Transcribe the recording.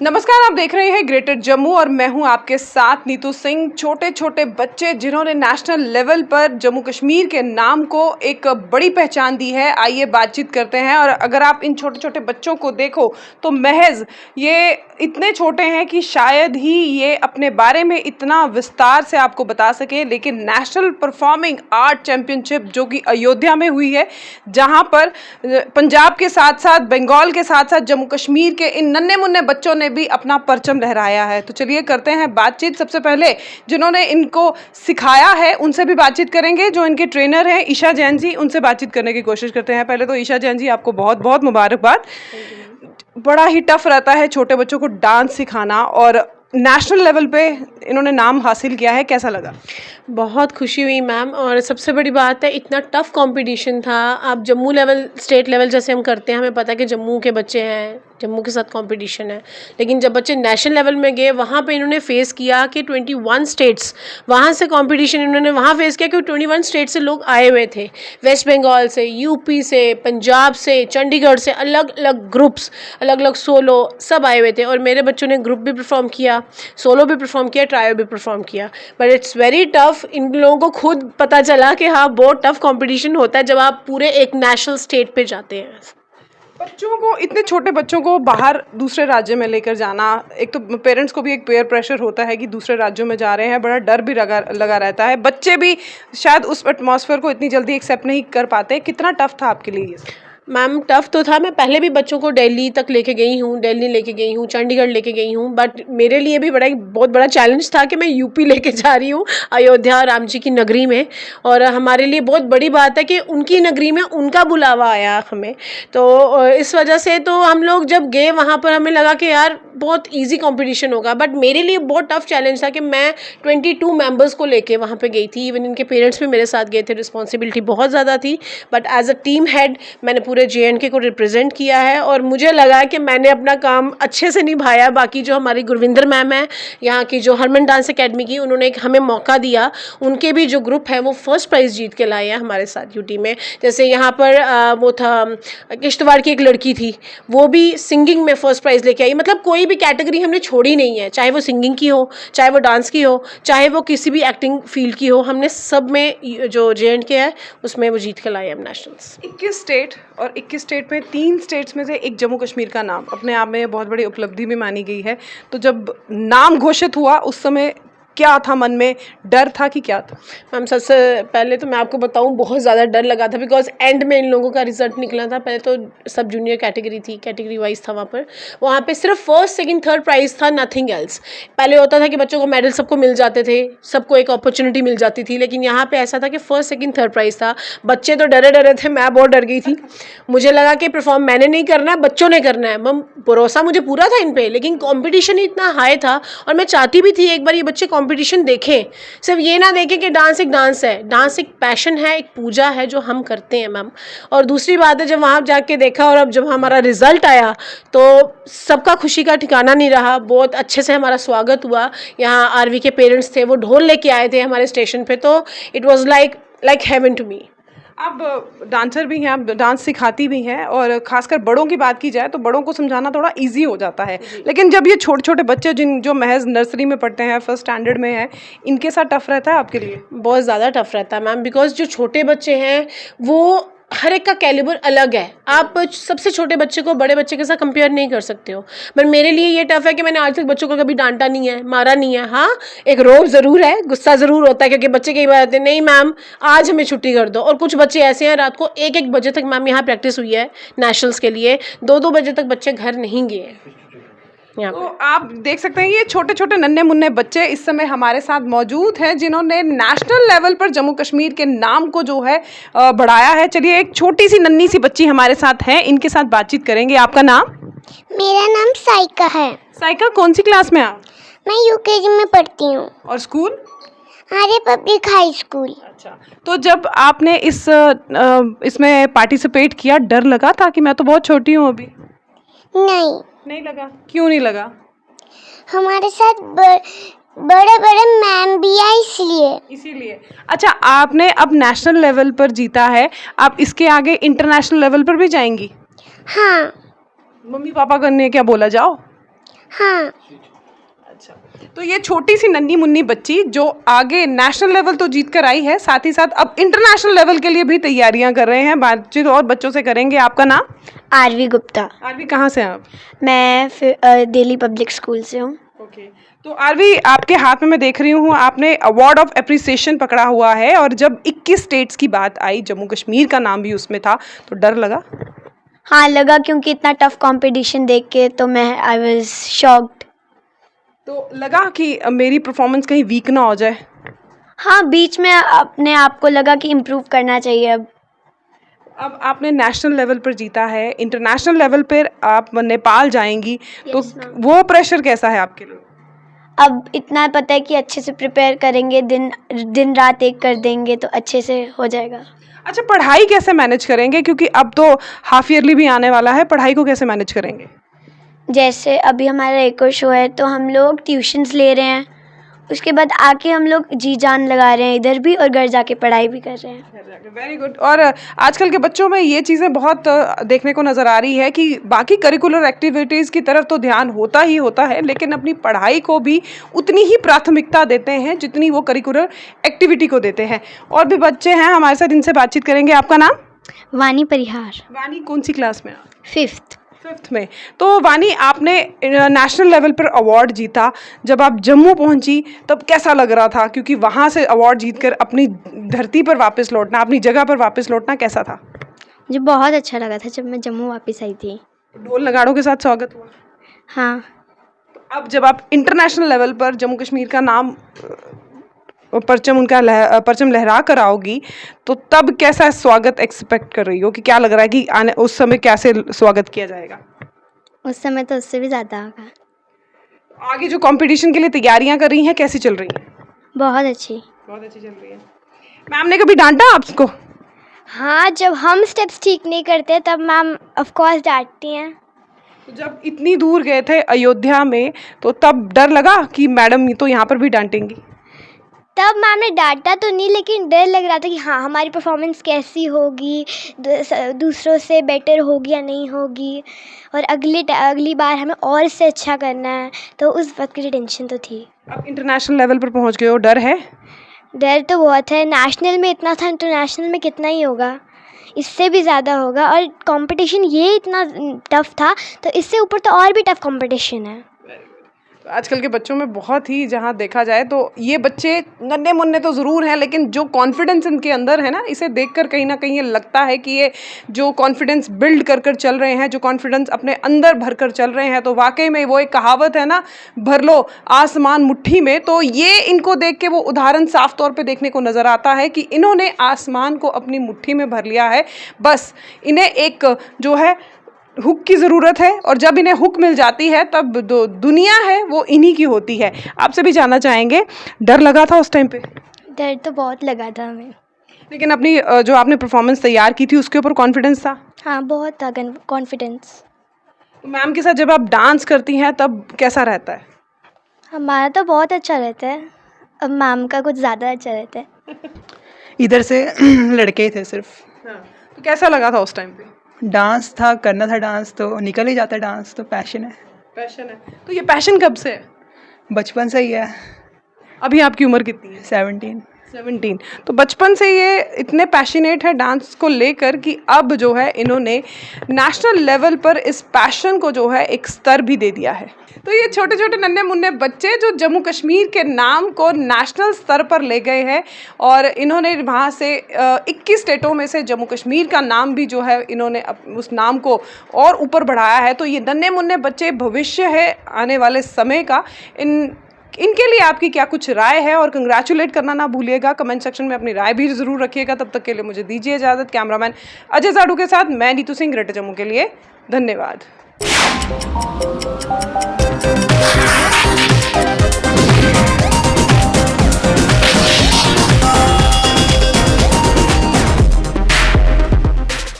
नमस्कार, आप देख रहे हैं ग्रेटर जम्मू और मैं हूं आपके साथ नीतू सिंह। छोटे छोटे बच्चे जिन्होंने नेशनल लेवल पर जम्मू कश्मीर के नाम को एक बड़ी पहचान दी है, आइए बातचीत करते हैं। और अगर आप इन छोटे छोटे बच्चों को देखो तो महज ये इतने छोटे हैं कि शायद ही ये अपने बारे में इतना विस्तार से आपको बता सके, लेकिन नेशनल परफॉर्मिंग आर्ट चैम्पियनशिप जो कि अयोध्या में हुई है, जहां पर पंजाब के साथ साथ बंगाल के साथ साथ जम्मू कश्मीर के इन नन्हे मुन्ने बच्चों ने भी अपना परचम लहराया है। तो चलिए करते हैं बातचीत। सबसे पहले जिन्होंने इनको सिखाया है उनसे भी बातचीत करेंगे, जो इनके ट्रेनर हैं ईशा जैन जी, उनसे बातचीत करने की कोशिश करते हैं। पहले तो ईशा जैन जी, आपको बहुत बहुत मुबारकबाद। बड़ा ही टफ रहता है छोटे बच्चों को डांस सिखाना और नेशनल लेवल पे इन्होंने नाम हासिल किया है, कैसा लगा? बहुत खुशी हुई मैम। और सबसे बड़ी बात है, इतना टफ कंपटीशन था। आप जम्मू लेवल, स्टेट लेवल जैसे हम करते हैं, हमें पता है कि जम्मू के बच्चे हैं, जम्मू के साथ कंपटीशन है, लेकिन जब बच्चे नेशनल लेवल में गए वहाँ पे इन्होंने फेस किया कि 21 स्टेट्स, वहाँ से कंपटीशन इन्होंने वहाँ फेस किया कि 21 स्टेट से लोग आए हुए थे, वेस्ट बंगाल से, यूपी से, पंजाब से, चंडीगढ़ से, अलग अलग ग्रुप्स, अलग अलग सोलो सब आए हुए थे। और मेरे बच्चों ने ग्रुप भी परफॉर्म किया, सोलो भी परफॉर्म किया, ट्रायो भी परफॉर्म किया। But it's very tough. इन लोगों को खुद पता चला कि हाँ, बहुत टफ कंपटीशन होता है जब आप पूरे एक नेशनल स्टेट पे जाते हैं। बच्चों को, इतने छोटे बच्चों को बाहर दूसरे राज्य में लेकर जाना, एक तो पेरेंट्स को भी एक पेयर प्रेशर होता है कि दूसरे राज्यों में जा रहे हैं, बड़ा डर भी लगा रहता है। बच्चे भी शायद उस एटमॉस्फेयर को इतनी जल्दी एक्सेप्ट नहीं कर पाते। कितना टफ था आपके लिए ये? मैम टफ़ तो था। मैं पहले भी बच्चों को दिल्ली तक लेके गई हूँ, दिल्ली लेके गई हूँ, चंडीगढ़ लेके गई हूँ, बट मेरे लिए भी बहुत बड़ा चैलेंज था कि मैं यूपी लेके जा रही हूँ, अयोध्या राम जी की नगरी में। और हमारे लिए बहुत बड़ी बात है कि उनकी नगरी में उनका बुलावा आया हमें। तो इस वजह से तो हम लोग जब गए वहाँ पर हमें लगा कि यार बहुत ईजी कॉम्पिटिशन होगा, बट मेरे लिए बहुत टफ चैलेंज था कि मैं 22 मेम्बर्स को लेके वहाँ पर गई थी। इवन इनके पेरेंट्स भी मेरे साथ गए थे। रिस्पॉन्सिबिलिटी बहुत ज़्यादा थी, but as a team head मैंने पूरे JNK को रिप्रेजेंट किया है और मुझे लगा कि मैंने अपना काम अच्छे से निभाया। बाकी जो हमारी गुरविंदर मैम है यहाँ की, जो हरमन डांस एकेडमी की, उन्होंने एक हमें मौका दिया। उनके भी जो ग्रुप है वो फर्स्ट प्राइज़ जीत के लाए हैं हमारे साथ यूटी में। जैसे यहाँ पर वो था, किश्तवाड़ की एक लड़की थी, वो भी सिंगिंग में फर्स्ट प्राइज़ लेके आई। मतलब कोई भी कैटेगरी हमने छोड़ी नहीं है, चाहे वो सिंगिंग की हो, चाहे वो डांस की हो, चाहे वो किसी भी एक्टिंग फील्ड की हो, हमने सब में जो JNK है उसमें वो जीत के लाए हैं नेशनल्स। 21 स्टेट और 21 स्टेट में 3 स्टेट्स में से एक जम्मू कश्मीर का नाम अपने आप में बहुत बड़ी उपलब्धि भी मानी गई है। तो जब नाम घोषित हुआ उस समय क्या था मन में? डर था कि क्या था? मैम सबसे पहले तो मैं आपको बताऊं, बहुत ज़्यादा डर लगा था, बिकॉज एंड में इन लोगों का रिजल्ट निकला था। पहले तो सब जूनियर कैटेगरी थी, कैटेगरी वाइज था वहाँ पे सिर्फ फर्स्ट सेकंड थर्ड प्राइज़ था, नथिंग एल्स। पहले होता था कि बच्चों को मेडल सबको मिल जाते थे, सबको एक अपॉर्चुनिटी मिल जाती थी, लेकिन यहाँ पर ऐसा था कि फर्स्ट सेकेंड थर्ड प्राइज़ था। बच्चे तो डरे थे, मैं बहुत डर गई थी। मुझे लगा कि परफॉर्म मैंने नहीं करना है, बच्चों ने करना है। भरोसा मुझे पूरा था इन पर, लेकिन कॉम्पिटिशन ही इतना हाई था और मैं चाहती भी थी एक बार ये बच्चे कॉम्पिटिशन देखें। सिर्फ ये ना देखें कि डांस एक डांस है, डांस एक पैशन है, एक पूजा है जो हम करते हैं मैम। और दूसरी बात है, जब वहाँ जाके देखा और अब जब हमारा रिजल्ट आया तो सबका खुशी का ठिकाना नहीं रहा। बहुत अच्छे से हमारा स्वागत हुआ। यहाँ आरवी के पेरेंट्स थे, वो ढोल लेके आए थे हमारे स्टेशन पे, तो it was like heaven to me. आप डांसर भी हैं, आप डांस सिखाती भी हैं, और खासकर बड़ों की बात की जाए तो बड़ों को समझाना थोड़ा इजी हो जाता है, लेकिन जब ये छोटे छोटे बच्चे जो महज नर्सरी में पढ़ते हैं, फर्स्ट स्टैंडर्ड में हैं, इनके साथ टफ रहता है आपके लिए? बहुत ज़्यादा टफ रहता है मैम, बिकॉज जो छोटे बच्चे हैं वो हर एक का कैलिबर अलग है। आप सबसे छोटे बच्चे को बड़े बच्चे के साथ कंपेयर नहीं कर सकते हो। पर मेरे लिए ये टफ है कि मैंने आज तक बच्चों को कभी डांटा नहीं है, मारा नहीं है। हाँ, एक रोब ज़रूर है, गुस्सा ज़रूर होता है, क्योंकि बच्चे कई बार कहते हैं नहीं मैम आज हमें छुट्टी कर दो। और कुछ बच्चे ऐसे हैं, रात को 1-1 बजे तक मैम यहाँ प्रैक्टिस हुई है नेशनल्स के लिए, 2-2 बजे तक बच्चे घर नहीं गए। तो आप देख सकते हैं ये छोटे छोटे नन्हे मुन्ने बच्चे इस समय हमारे साथ मौजूद हैं, जिन्होंने नेशनल लेवल पर जम्मू कश्मीर के नाम को जो है बढ़ाया है। चलिए एक छोटी सी नन्ही सी बच्ची हमारे साथ है, इनके साथ बातचीत करेंगे। आपका नाम? मेरा नाम साइका है। साइका, कौन सी क्लास में आप? मैं UKG में पढ़ती हूँ। और स्कूल? आर्य पब्लिक हाई स्कूल। अच्छा, तो जब आपने इसमें पार्टिसिपेट किया, डर लगा था कि मैं तो बहुत छोटी हूँ अभी? नहीं लगा? क्यों नहीं लगा? हमारे साथ बड़े बड़े मैम भी है, इसीलिए। अच्छा, आपने अब नेशनल लेवल पर जीता है, आप इसके आगे इंटरनेशनल लेवल पर भी जाएंगी? हाँ। मम्मी पापा ने क्या बोला? जाओ। हाँ। अच्छा, तो ये छोटी सी नन्ही मुन्नी बच्ची जो आगे नेशनल लेवल तो जीत कर आई है, साथ ही साथ अब इंटरनेशनल लेवल के लिए भी तैयारियां कर रहे हैं। बातचीत और बच्चों से करेंगे। आपका नाम? आरवी गुप्ता। आरवी, कहाँ से हैं आप? मैं दिल्ली पब्लिक स्कूल से हूँ। ओके, तो आरवी, आपके हाथ में मैं देख रही हूँ आपने अवार्ड ऑफ एप्रिसिएशन पकड़ा हुआ है, और जब 21 स्टेट्स की बात आई, जम्मू कश्मीर का नाम भी उसमें था, तो डर लगा? हाँ लगा, क्योंकि इतना टफ कंपटीशन देख के तो मैं आई वाज शॉक्ड। तो लगा कि मेरी परफॉर्मेंस कहीं वीक ना हो जाए? हाँ, बीच में अपने आप को लगा कि इम्प्रूव करना चाहिए। अब आपने नेशनल लेवल पर जीता है, इंटरनेशनल लेवल पर आप नेपाल जाएंगी, तो Yes, ma'am. वो प्रेशर कैसा है आपके लिए? अब इतना पता है कि अच्छे से प्रिपेयर करेंगे, दिन रात एक कर देंगे तो अच्छे से हो जाएगा। अच्छा, पढ़ाई कैसे मैनेज करेंगे, क्योंकि अब तो हाफ ईयरली भी आने वाला है, पढ़ाई को कैसे मैनेज करेंगे? जैसे अभी हमारा एक और शो है तो हम लोग ट्यूशन्स ले रहे हैं, उसके बाद आके हम लोग जी जान लगा रहे हैं इधर भी, और घर जाके पढ़ाई भी कर रहे हैं। Very good. और आजकल के बच्चों में ये चीज़ें बहुत देखने को नज़र आ रही है कि बाकी करिकुलर एक्टिविटीज़ की तरफ तो ध्यान होता ही होता है, लेकिन अपनी पढ़ाई को भी उतनी ही प्राथमिकता देते हैं जितनी वो करिकुलर एक्टिविटी को देते हैं। और भी बच्चे हैं हमारे साथ, इनसे बातचीत करेंगे। आपका नाम? वानी परिहार। वानी, कौन सी क्लास में आप? 5th। 5th में। तो वानी, आपने नेशनल लेवल पर अवार्ड जीता, जब आप जम्मू पहुंची तब कैसा लग रहा था, क्योंकि वहां से अवार्ड जीतकर अपनी धरती पर वापस लौटना, अपनी जगह पर वापस लौटना कैसा था? मुझे बहुत अच्छा लगा था जब मैं जम्मू वापस आई थी। ढोल नगाड़ों के साथ स्वागत हुआ? हाँ। अब जब आप इंटरनेशनल लेवल पर जम्मू कश्मीर का नाम परचम लहरा कर आओगी, तो तब कैसा स्वागत एक्सपेक्ट कर रही हो, कि क्या लग रहा है कि उस समय कैसे स्वागत किया जाएगा? उस समय तो उससे भी ज़्यादा होगा। आगे जो कंपटीशन के लिए तैयारियां कर रही हैं, कैसी चल रही हैं? बहुत अच्छी। बहुत अच्छी चल रही है। मैम ने कभी डांटा आपको? हाँ, जब हम स्टेप्स ठीक नहीं करते तब मैम ऑफ कोर्स डांटती हैं। तो जब इतनी दूर गए थे अयोध्या में, तो तब डर लगा कि मैडम तो यहाँ पर भी डांटेंगी? तब मैम ने डांटा तो नहीं, लेकिन डर लग रहा था कि हाँ हमारी परफॉर्मेंस कैसी होगी, दूसरों से बेटर होगी या नहीं होगी, और अगली बार हमें और इससे अच्छा करना है, तो उस वक्त की टेंशन तो थी। अब इंटरनेशनल लेवल पर पहुँच गए हो, डर है? डर तो बहुत है। नेशनल में इतना था, इंटरनेशनल में कितना ही होगा, इससे भी ज़्यादा होगा। और कंपटीशन ये इतना टफ था, तो इससे ऊपर तो और भी टफ कंपटीशन है। आजकल के बच्चों में बहुत ही, जहाँ देखा जाए तो ये बच्चे नन्हे मुन्ने तो ज़रूर हैं, लेकिन जो कॉन्फिडेंस इनके अंदर है ना, इसे देखकर कहीं ना कहीं ये लगता है कि ये जो कॉन्फिडेंस बिल्ड कर कर चल रहे हैं, जो कॉन्फिडेंस अपने अंदर भर कर चल रहे हैं, तो वाकई में वो एक कहावत है ना, भर लो आसमान मुट्ठी में, तो ये इनको देख के वो उदाहरण साफ तौर पे देखने को नज़र आता है कि इन्होंने आसमान को अपनी मुट्ठी में भर लिया है। बस इन्हें एक जो है हुक की ज़रूरत है, और जब इन्हें हुक मिल जाती है तब दुनिया है वो इन्हीं की होती है। आपसे भी जानना चाहेंगे, डर लगा था उस टाइम पे? डर तो बहुत लगा था हमें, लेकिन अपनी जो आपने परफॉर्मेंस तैयार की थी उसके ऊपर कॉन्फिडेंस था? हाँ बहुत था कॉन्फिडेंस। मैम के साथ जब आप डांस करती हैं तब कैसा रहता है? हमारा तो बहुत अच्छा रहता है, अब मैम का कुछ ज़्यादा अच्छा रहता है। इधर से लड़के ही थे सिर्फ। हाँ, तो कैसा लगा था उस टाइम पे? डांस था, करना था डांस, तो निकल ही जाता है। डांस तो पैशन है। पैशन है। तो ये पैशन कब से है? बचपन से ही है। अभी आपकी उम्र कितनी है? 17। तो बचपन से ये इतने पैशनेट है डांस को लेकर कि अब जो है इन्होंने नेशनल लेवल पर इस पैशन को जो है एक स्तर भी दे दिया है। तो ये छोटे छोटे नन्हे मुन्ने बच्चे जो जम्मू कश्मीर के नाम को नेशनल स्तर पर ले गए हैं, और इन्होंने वहाँ से 21 स्टेटों में से जम्मू कश्मीर का नाम भी जो है इन्होंने उस नाम को और ऊपर बढ़ाया है। तो ये नन्हे मुन्ने बच्चे भविष्य है आने वाले समय का। इनके लिए आपकी क्या कुछ राय है, और कंग्रेचुलेट करना ना भूलिएगा। कमेंट सेक्शन में अपनी राय भी ज़रूर रखिएगा। तब तक के लिए मुझे दीजिए इजाज़त। कैमरामैन अजय जाडू के साथ मैं नीतू सिंह, ग्रेटर जम्मू के लिए। धन्यवाद।